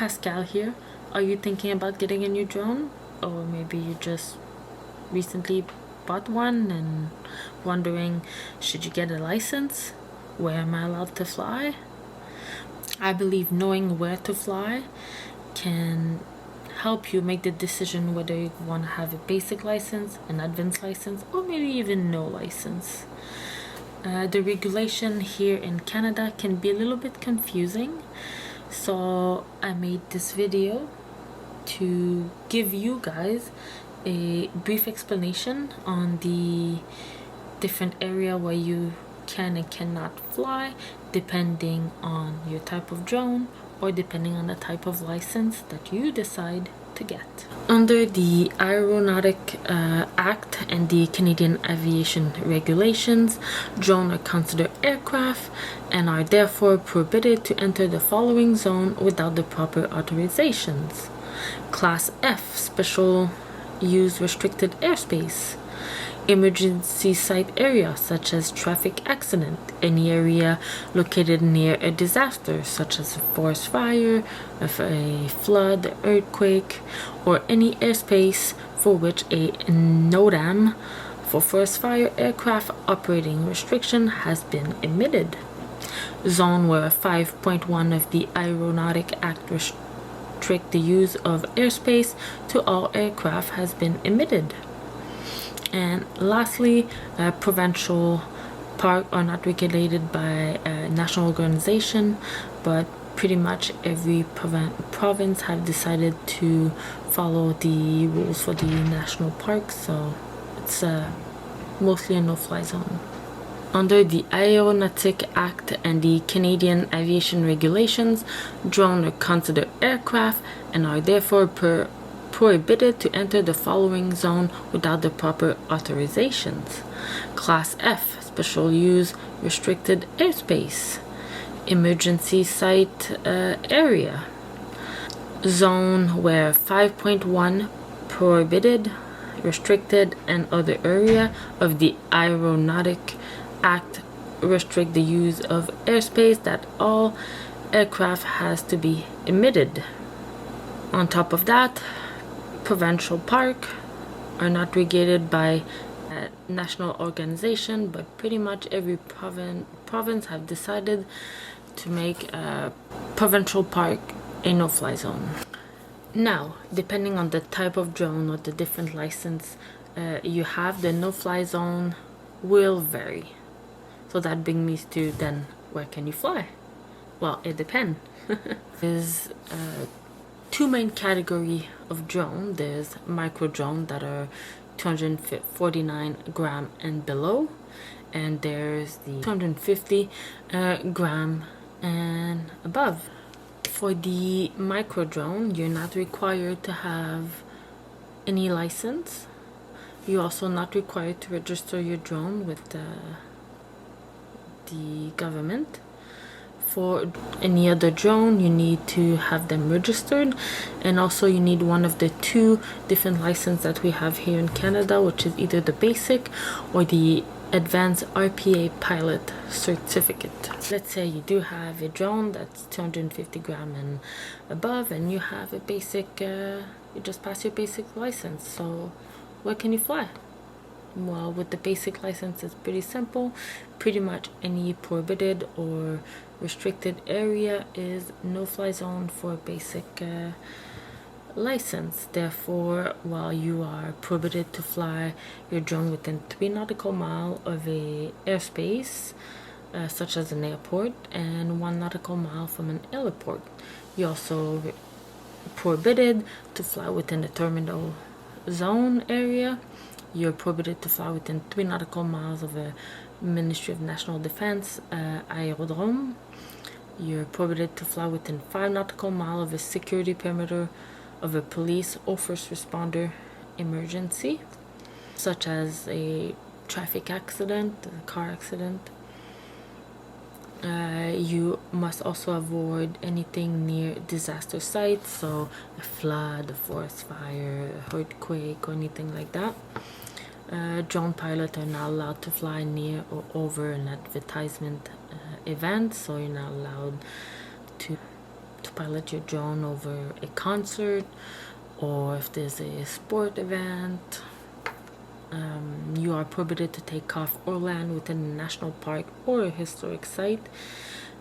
Pascal here. Are you thinking about getting a new drone? Or maybe you just recently bought one and wondering, should you get a license? Where am I allowed to fly? I believe knowing where to fly can help you make the decision whether you want to have a basic license, an advanced license, or maybe even no license. The regulation here in Canada can be a little bit confusing, so I made this video to give you guys a brief explanation on the different area where you can and cannot fly depending on your type of drone or depending on the type of license that you decide to get. Under the Aeronautic Act and the Canadian Aviation Regulations, drones are considered aircraft and are therefore prohibited to enter the following zone without the proper authorizations. Class F, Special Use Restricted Airspace. Emergency site area such as traffic accident, any area located near a disaster such as a forest fire, a flood, earthquake, or any airspace for which a NOTAM for forest fire aircraft operating restriction has been emitted. Zone where 5.1 of the Aeronautic Act restrict the use of airspace to all aircraft has been emitted. And lastly, provincial parks are not regulated by a national organization, but pretty much every province have decided to follow the rules for the national parks, so it's mostly a no-fly zone. Under the Aeronautic Act and the Canadian Aviation Regulations, drones are considered aircraft and are therefore prohibited to enter the following zone without the proper authorizations. Class F, Special Use Restricted Airspace. Emergency Site Area. Zone where 5.1 prohibited, restricted, and other area of the Aeronautic Act restrict the use of airspace that all aircraft has to be emitted. On top of that, provincial park are not regulated by a national organization, but pretty much every province have decided to make a provincial park a no-fly zone. Now, depending on the type of drone or the different license you have, the no-fly zone will vary. So that brings me to then, where can you fly? Well, it depends. There's two main category of drone. There's micro drone that are 249 gram and below, and there's the 250 gram and above. For the micro drone, you're not required to have any license. You're also not required to register your drone with the government. For any other drone, you need to have them registered, and also you need one of the two different licenses that we have here in Canada, which is either the basic or the advanced RPA pilot certificate. Let's say you do have a drone that's 250 gram and above, and you have a basic, you just passed your basic license, so where can you fly? Well, with the basic license, it's pretty simple. Pretty much any prohibited or restricted area is no-fly zone for a basic license. Therefore, while you are prohibited to fly your drone within 3 nautical miles of a airspace, such as an airport, and 1 nautical mile from an heliport, you're also prohibited to fly within the terminal zone area. You're prohibited to fly within 3 nautical miles of a Ministry of National Defense aerodrome. You're prohibited to fly within 5 nautical miles of a security perimeter of a police or first responder emergency, such as a traffic accident, a car accident. You must also avoid anything near disaster sites, so a flood, a forest fire, a earthquake, or anything like that. Drone pilots are not allowed to fly near or over an advertisement event, so you're not allowed to to pilot your drone over a concert, or if there's a sport event. You are prohibited to take off or land within a national park or a historic site.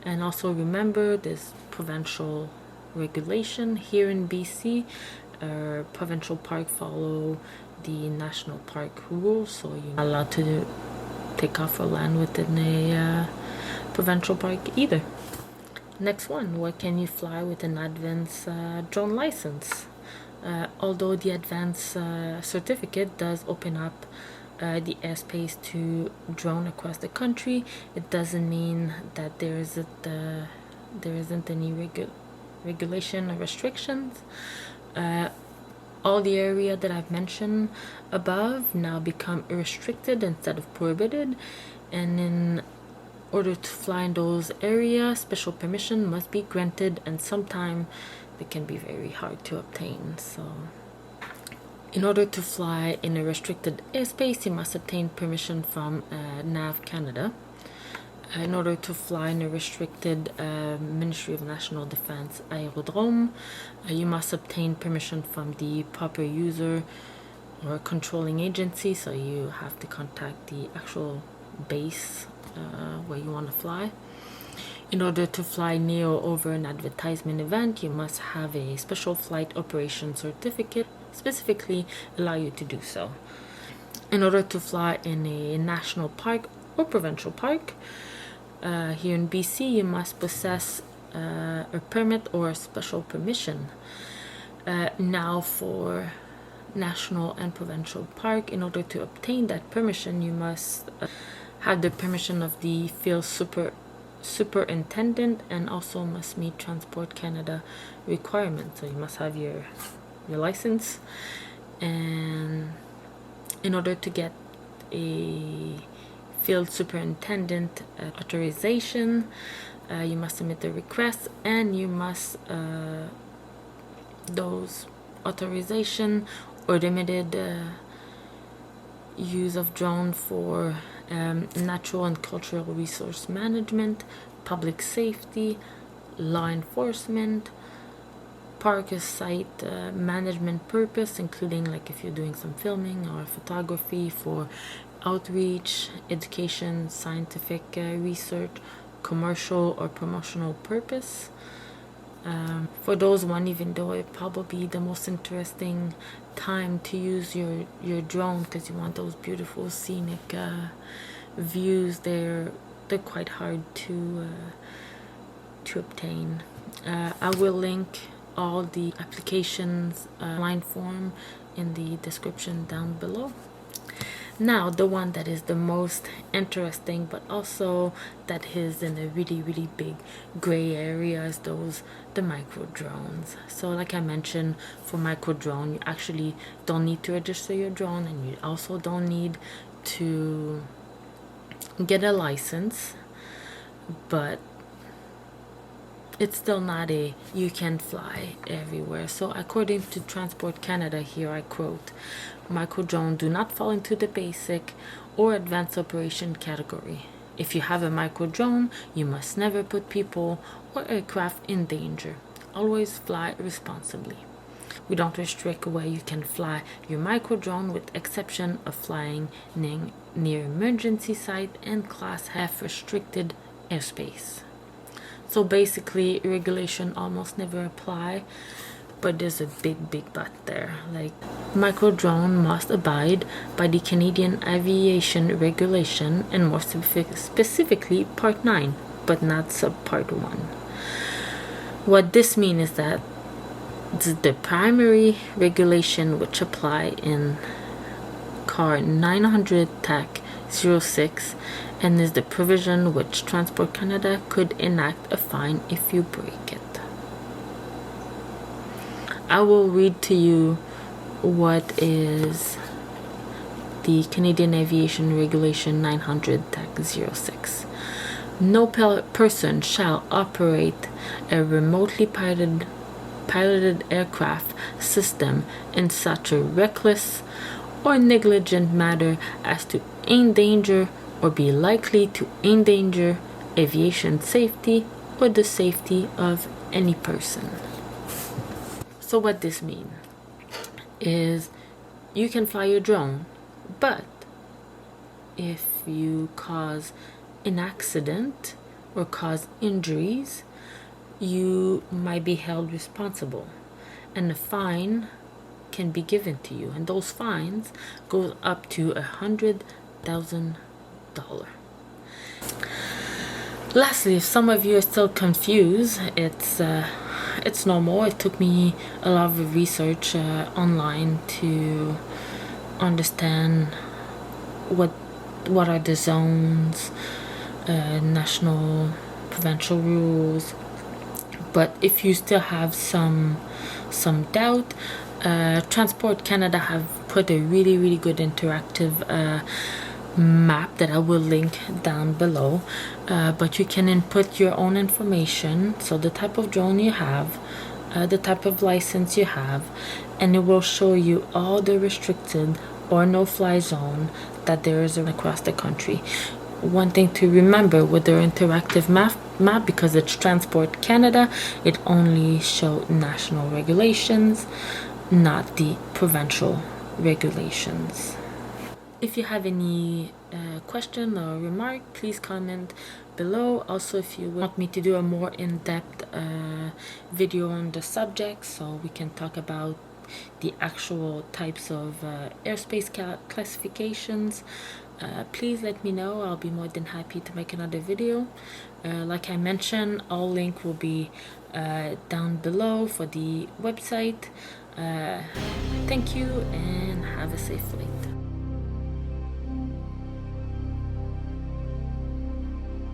And also remember, there's provincial regulation here in BC. Provincial park follow the national park rules, so you're not allowed to take off or land within a provincial park either. Next one, what can you fly with an advanced drone license? Although the advanced certificate does open up the airspace to drone across the country, it doesn't mean that there isn't any regulation or restrictions. All the area that I've mentioned above now become restricted instead of prohibited, and in order to fly in those areas, special permission must be granted, and sometimes they can be very hard to obtain. So in order to fly in a restricted airspace, you must obtain permission from Nav Canada. In order to fly in a restricted Ministry of National Defense aerodrome, you must obtain permission from the proper user or controlling agency, so you have to contact the actual base where you want to fly. In order to fly near or over an advertisement event, you must have a special flight operation certificate specifically allow you to do so. In order to fly in a national park or provincial park, here in BC, you must possess a permit or a special permission. Now for national and provincial park, in order to obtain that permission, you must have the permission of the field superintendent, and also must meet Transport Canada requirements. So you must have your license, and in order to get a field superintendent authorization, you must submit the request, and you must those authorization or limited use of drone for natural and cultural resource management, public safety, law enforcement, park site management purpose, including like if you're doing some filming or photography for outreach, education, scientific research, commercial or promotional purpose. For those one, even though it probably the most interesting time to use your drone, because you want those beautiful scenic views, they're quite hard to obtain. I will link all the applications line form in the description down below. Now the one that is the most interesting, but also that is in a really big gray area, is the micro drones. So like I mentioned, for micro drone, you actually don't need to register your drone, and you also don't need to get a license, but it's still not you can fly everywhere. So according to Transport Canada, here I quote, micro drone do not fall into the basic or advanced operation category. If you have a micro drone, you must never put people or aircraft in danger. Always fly responsibly. We don't restrict where you can fly your micro drone, with exception of flying near emergency site and class F restricted airspace. So basically, regulation almost never apply, but there's a big but there. Like, micro drone must abide by the Canadian Aviation Regulation, and more specifically Part 9, but not Subpart 1. What this means is that the primary regulation which apply in Car 900 TAC 06, and is the provision which Transport Canada could enact a fine if you break it. I will read to you what is the Canadian Aviation Regulation 900 TAC 06. No person shall operate a remotely piloted aircraft system in such a reckless or negligent manner as to endanger or be likely to endanger aviation safety or the safety of any person. So what this means is you can fly your drone, but if you cause an accident or cause injuries, you might be held responsible, and a fine can be given to you, and those fines go up to $100,000. Lastly, if some of you are still confused, it's normal. It took me a lot of research online to understand what are the zones, national, provincial rules. But if you still have some doubt, Transport Canada have put a really good interactive map that I will link down below, but you can input your own information, so the type of drone you have, the type of license you have, and it will show you all the restricted or no-fly zone that there is across the country. One thing to remember with their interactive map, because it's Transport Canada, it only shows national regulations, not the provincial regulations. If you have any question or remark, please comment below. Also, if you want me to do a more in-depth video on the subject, so we can talk about the actual types of airspace classifications, please let me know. I'll be more than happy to make another video. Like I mentioned, all link will be down below for the website. Thank you and have a safe flight.